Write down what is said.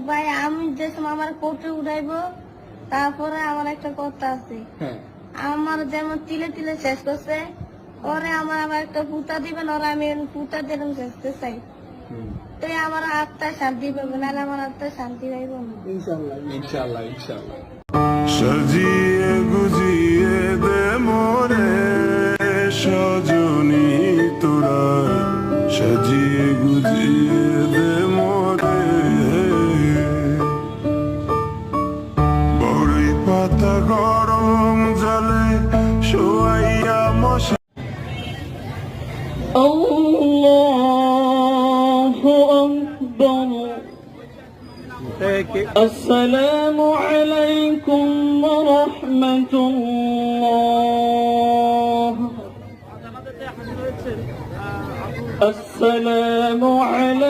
ভাই আমি যে সময় আমার কোর্টে উঠাইবো তারপরে আমার একটা কথা আছে। আমার যেমন তিলে তিলে শেষ করছে ওরে আমার আবার একটা পুতা দিবেন, ওরা আমি পুতা দিলাম শেষতে চাই, তো আমার আত্মা শান্তি পাবো, নাহলে আমার আত্মা শান্তি পাইব না। ইনশাআল্লাহ ইনশাআল্লাহ ইনশাআল্লাহ। সাজিয়ে গুজিয়ে দে মোরে সজনী তোরা, সাজিয়ে গুজিয়ে দে মোরে বড়ই পাতা গরম জলে শোয়াইয়া মশা। আল্লাহু আকবার। আসসালামু আলাইকুম ওয়া রাহমাতুল্লাহ। আসসালামু আলাইকুম।